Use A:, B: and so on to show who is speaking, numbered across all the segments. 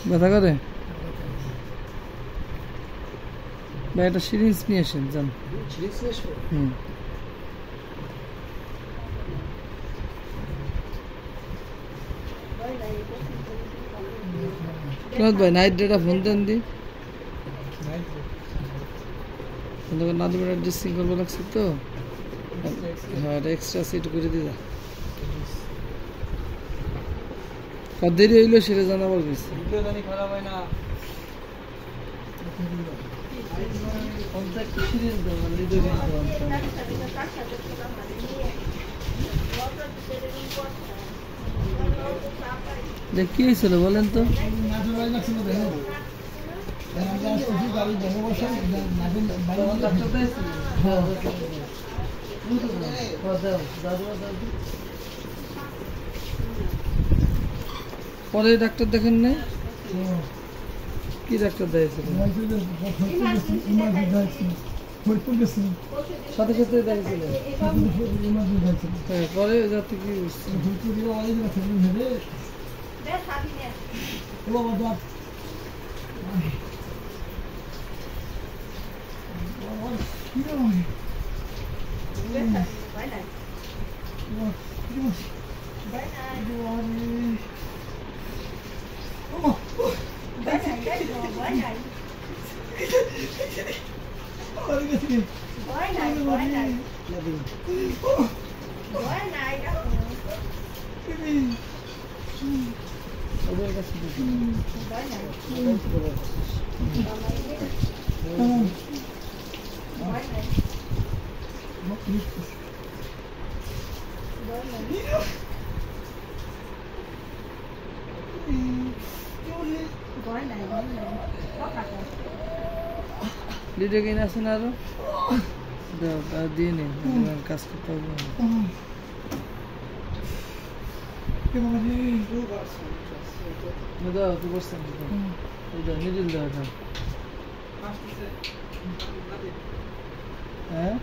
A: ব্যথা করে ভাই একটা সিরিঞ্জ নিয়ে আসেন যান ভাই নাইট ডেটা ফোন দেন দি নাদিমের অ্যাডজাস্টিং করবো লাগছে তো হ্যাঁ এটা এক্সট্রা সিট করে দিদা দেরি হইলো সেটা জানাবার গেছে খারাপ হয় না কি হয়েছিল বলেন তো পরে ডাক্তার দেখেন নাই কি ডাক্তার দিয়েছিল সাথে সাথে দেখেছিল পরে যাতে কি লিডে কিনে আসেন আরো দিয়ে নিন কাজ করতে হবে দাও তো বসছেন নিডিল দাও এটা হ্যাঁ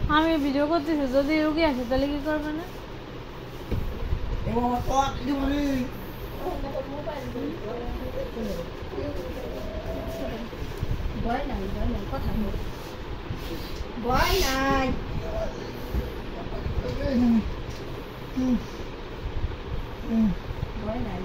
B: আমি ভিডিও করতেছি যদি রোগী আসে তাহলে কি করবে না ভয় নাই কথা ভয় নাই ভয় নাই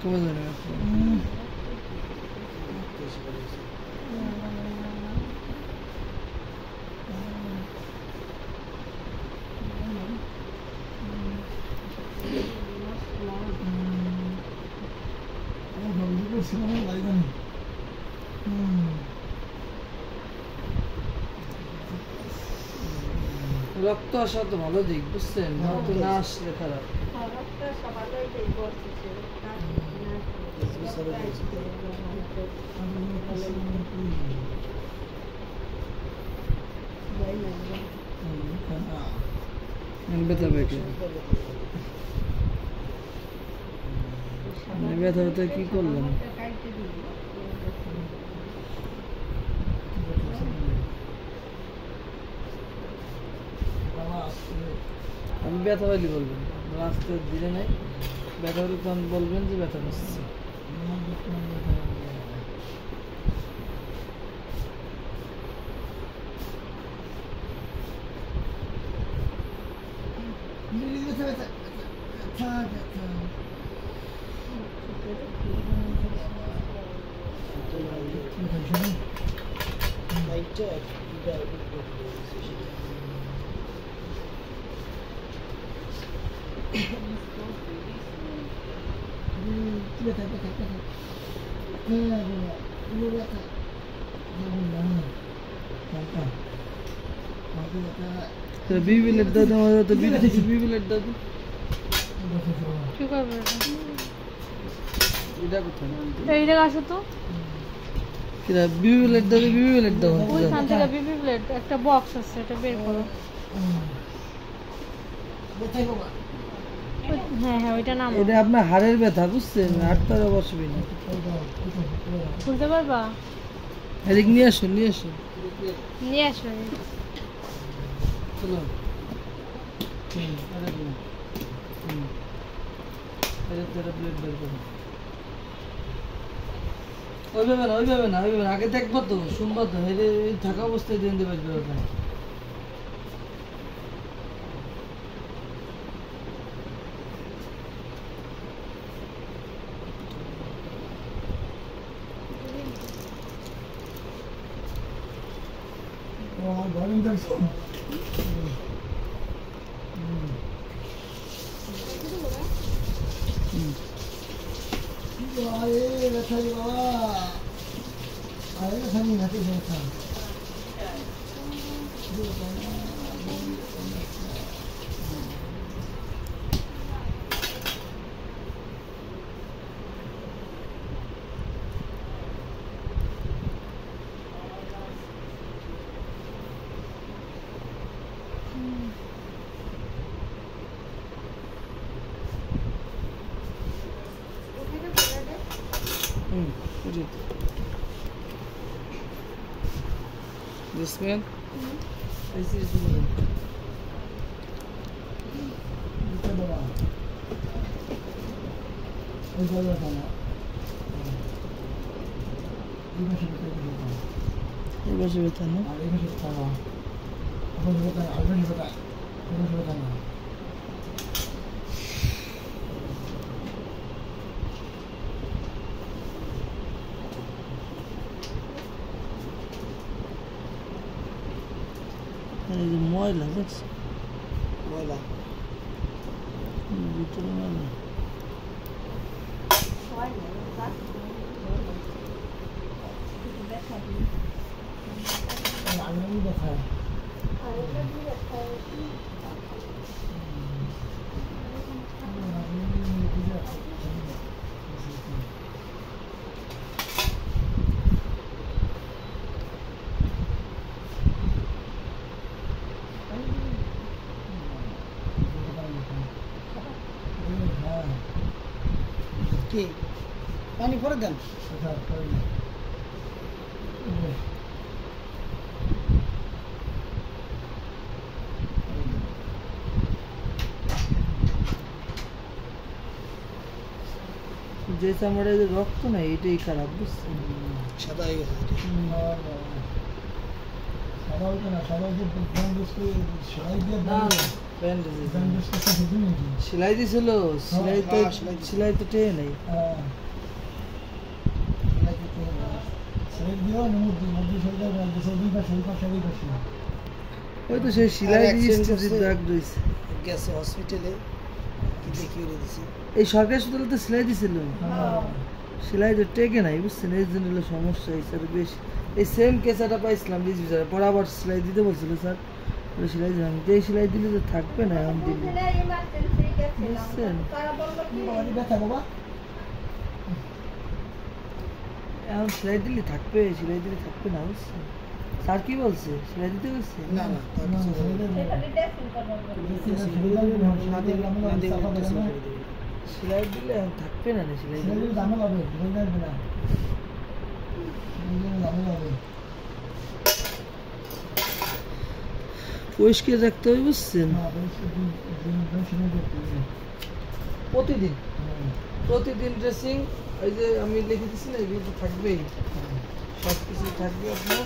A: কমে যাবে রক্ত আসা তো ভালো দিক বুঝছেন রক্ত না আসলে খারাপ ব্যথা ব্যথা কি করলাম আমি ব্যথা পাইলে বলবেন রাস্তা দিলে নাই ব্যথা হলে তখন বলবেন যে ব্যথা পাচ্ছে बीबी लेट दादा हमारा तो बीबी लेट दादा
B: কি করবে
A: এটা কোথায়
B: এই জায়গা আসো তো
A: কিরা বিবি লেট দাও
B: ওইখান থেকে বিবি প্লেট একটা বক্স আছে এটা বের করো হ্যাঁ হ্যাঁ ওইটা নাম
A: এটা আপনার হাড়ের ব্যথা বুঝছেন হাড়টার বসবে না
B: খুলতে পারবা
A: এদিক নিয়ে আসো
B: নিয়ে আসো
A: চলো প্লেট বের করো ওইভাবে না আগে দেখবো তো শুনবো তো থাকা অবস্থায় দিয়ে দিতে পারবে ওটা This man? This is the man. এই বসে বেতা না আর এই বসে বেতা না এখন বেতা আর বসে বেতা এই বসে বেতা না এই যে ময়লা দেখছ ময়লা ভিতরে ময়লা আমি দেখাই কি পানি পরে দেন যে চামড়ায় যে রক্ত নাই এটাই খারাপ বুঝছেন সাদা হয়ে গেছে সাদা হইতো না সাদা যে সেলাই দিয়ে সেলাই দিছিল সেলাই তো টেয়ে নেই ওই তো সেই সেলাই দাগ রয়েছে গেছে হসপিটালে এই সরকারি হাসপাতালে তো সেলাই দিছিল সেলাই তো টেকে নাই বুঝছেন এই জন্য সমস্যা হয়েছে আর বেশ এই সেম কেসাটা পাইছিলাম পরে আবার সেলাই দিতে বলছিল স্যার সেলাই দিলাম এই সেলাই দিলে তো থাকবে না এখন দিলে বুঝছেন এখন সেলাই দিলে থাকবে না বুঝছেন স্যার কি বলছে সেলাই দিতে বলছে না সেলাই দিলে এখন থাকবে না সেলাই দিলে পরিষ্কার রাখতে হবে বুঝছেন প্রতিদিন ড্রেসিং ওই যে আমি লিখে দিচ্ছি না এগুলো থাকবেই সব কিছু থাকবে আপনার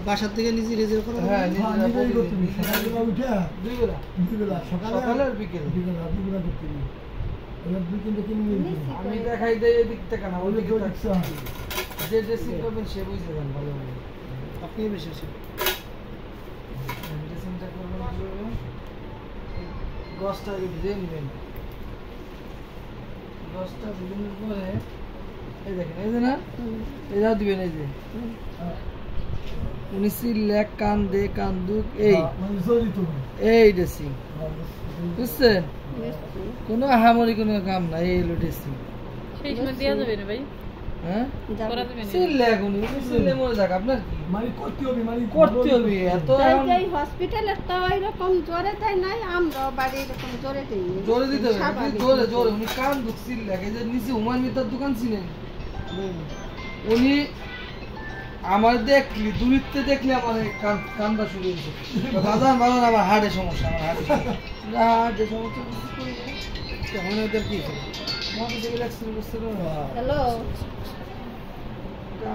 C: বাসার থেকে নিজে রিজার্ভ করা
A: হ্যাঁ
D: নিজেই করতে হবে। সকালবেলা উঠে
A: দুই বেলা
D: দুপুরবেলা
A: সকালে আর বিকেলে
D: দুপুরবেলা করতে হবে। এবার দুই তিনটে কিনে নিয়ে দিবি।
A: আমি দেখাই দেই এদিক থেকে না ওই দিকে
D: ওই দিক থেকে।
A: যে ড্রেসিং করবেন সে বুঝতে দেন ভালো হবে
C: আপনি বেশি আছে
A: ড্রেসিংটা করবেন কিভাবে গসটা দিয়ে নেবেন গসটা বিভিন্ন পরে এই দেখেন এই যে না এটাও দিবেন এই যে উনি সিলেক কান দে কান দুক এই
D: মানে জড়িত না।
A: এই ড্রেসিং বুঝছেন কোনো আহামরি কোনো কাম নাই এই হলো ড্রেসিং
B: সেই সময় দেওয়া যাবে না ভাই
A: হ্যাঁ
B: করা যাবে না
A: সিলেক উনি সিলে মরে যাক আপনার কি
D: মানে করতে হবে মানে
A: করতে হবে এত
E: এই হসপিটালে তো এরকম জোরে দেয় নাই, আমরা বাড়ি এরকম জোরে দিই নি।
A: জোরে দিতে হবে আপনি
E: স্বাভাবিক।
A: জোরে জোরে উনি কান দুক সিলেক এই যে নিচে হুমায়ুন মিত্তার দোকান ছিলেন উনি আমার দেখলি দূরিত্বে দেখলে আমার এই কান্দা শুরু হয়েছে বাজার বাজার আমার হার্টের সমস্যা আমার হার্টের সমস্যা
C: তখন ওদের কি করে
A: মোটরসাইকেল অ্যাক্সিডেন্ট করছে
E: হ্যালো,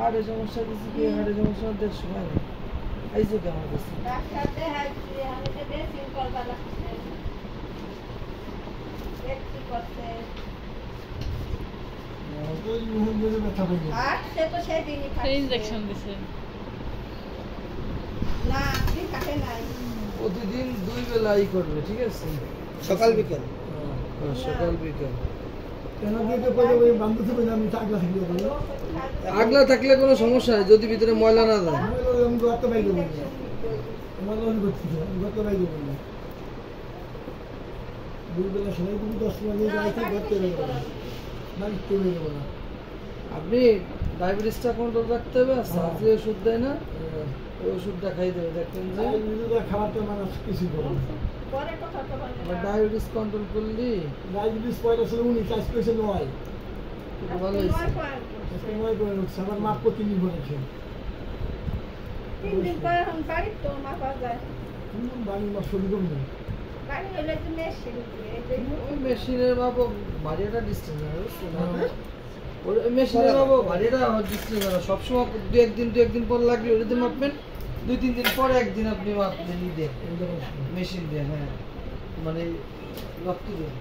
A: হার্টের সমস্যা দিচ্ছে কি হার্টের সমস্যা দেড় সময় নেই আইসো কি আমার কাছে
E: ডাক্তার দেখাইছি, আমি যে ড্রেসিং করবা লাগছে। দেখছি করতে।
D: ওই মুহূর্তে যদি ব্যথা পাই
E: আর সে তো সেদিনই
B: সেই
E: খাচ্ছে।
B: ইনজেকশন দিছে
E: না, ঠিক আছে নাই।
A: প্রতিদিন দুই বেলা ই করবে ঠিক আছে
C: সকাল বিকেল
A: সকাল বিকাল
D: কেন দিতে পারে ওই বান্ধব থেকে আমি টাকা থাকি বলো
A: আগলা থাকলে কোনো সমস্যা নেই যদি ভিতরে ময়লা না যায়
D: আমি করতে পাই দেবো আমার লোন করছি আমি করতে পাই দেবো দুপুরবেলা সবাই তুমি 10 টাকা যাইতে করতে পারবো না বাড়ি চলে যাবো না
A: আপনি ডায়াবেটিসটা কন্ট্রোল রাখতে হবে আর সার্জি ওষুধ দেয় না ওই ওষুধটা খাই দেবে দেখবেন যে
D: খাবারটা মানুষ কিছু করবো না
E: পরে কথা তো বলবো।
A: ডায়াবেটিস কন্ট্রোল করলি
D: ডায়াবেটিস পয়লা ছিল 19 পেয়েছে 9
A: খুব ভালো
E: আজকে
A: হয়েছে
E: 9 পয়েন্ট।
D: আজকে 9 করে উঠছে আমার মাপ করতে নিব হয়েছে
E: 3 দিন পরে এখন বাড়ি তো মাপা যায়।
D: বাড়ির মাপ শুরু করবো
E: বাড়ি হলে তো মেশিন দিয়ে, এই যে
A: ওই মেশিনের বাবু ভারিয়াটা ডিস্টেন্স ওই মেশিনের বাবু ভারিয়াটা ডিস্টেন্স সবসময় দু একদিন পর লাগলে ওটাতে মাপবেন 2-3 দিন পরে একদিন আপনি মাপবেন ই দিয়ে মেশিন দিয়ে হ্যাঁ মানে রক্ত দিয়ে